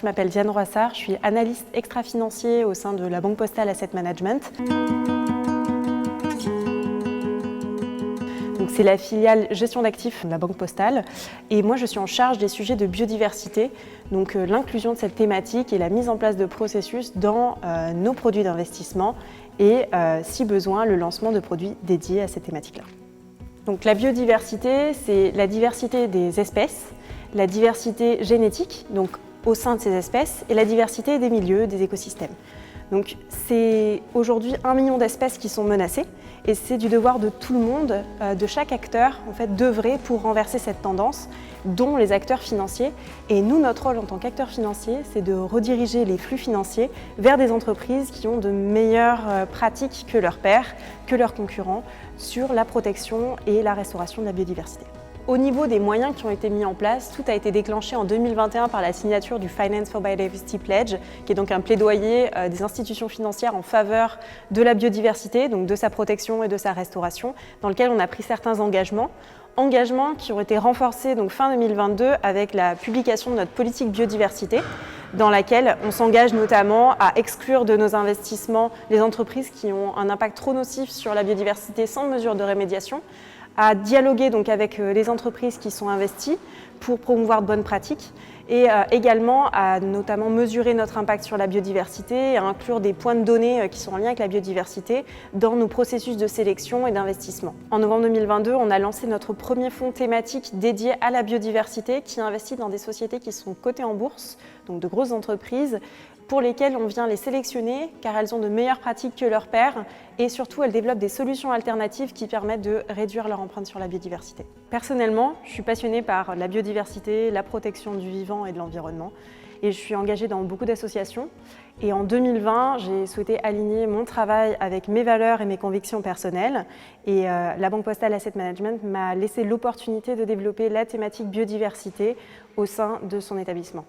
Je m'appelle Diane Roissard, je suis analyste extra-financier au sein de la Banque Postale Asset Management. C'est la filiale gestion d'actifs de la Banque Postale et moi je suis en charge des sujets de biodiversité, donc l'inclusion de cette thématique et la mise en place de processus dans nos produits d'investissement et si besoin le lancement de produits dédiés à cette thématique-là. Donc la biodiversité, c'est la diversité des espèces, la diversité génétique, donc au sein de ces espèces, et la diversité des milieux, des écosystèmes. Donc c'est aujourd'hui 1 million d'espèces qui sont menacées et c'est du devoir de tout le monde, de chaque acteur, en fait, d'œuvrer pour renverser cette tendance, dont les acteurs financiers. Et nous, notre rôle en tant qu'acteurs financiers, c'est de rediriger les flux financiers vers des entreprises qui ont de meilleures pratiques que leurs pairs, que leurs concurrents, sur la protection et la restauration de la biodiversité. Au niveau des moyens qui ont été mis en place, tout a été déclenché en 2021 par la signature du Finance for Biodiversity Pledge, qui est donc un plaidoyer des institutions financières en faveur de la biodiversité, donc de sa protection et de sa restauration, dans lequel on a pris certains engagements qui ont été renforcés donc fin 2022 avec la publication de notre politique biodiversité, dans laquelle on s'engage notamment à exclure de nos investissements les entreprises qui ont un impact trop nocif sur la biodiversité sans mesure de rémédiation, à dialoguer donc avec les entreprises qui sont investies pour promouvoir de bonnes pratiques et également à notamment mesurer notre impact sur la biodiversité et à inclure des points de données qui sont en lien avec la biodiversité dans nos processus de sélection et d'investissement. En novembre 2022, on a lancé notre premier fonds thématique dédié à la biodiversité qui investit dans des sociétés qui sont cotées en bourse, donc de grosses entreprises, pour lesquelles on vient les sélectionner car elles ont de meilleures pratiques que leurs pairs et surtout elles développent des solutions alternatives qui permettent de réduire leur empreinte sur la biodiversité. Personnellement, je suis passionnée par la biodiversité, la protection du vivant et de l'environnement et je suis engagée dans beaucoup d'associations. Et en 2020, j'ai souhaité aligner mon travail avec mes valeurs et mes convictions personnelles et la Banque Postale Asset Management m'a laissé l'opportunité de développer la thématique biodiversité au sein de son établissement.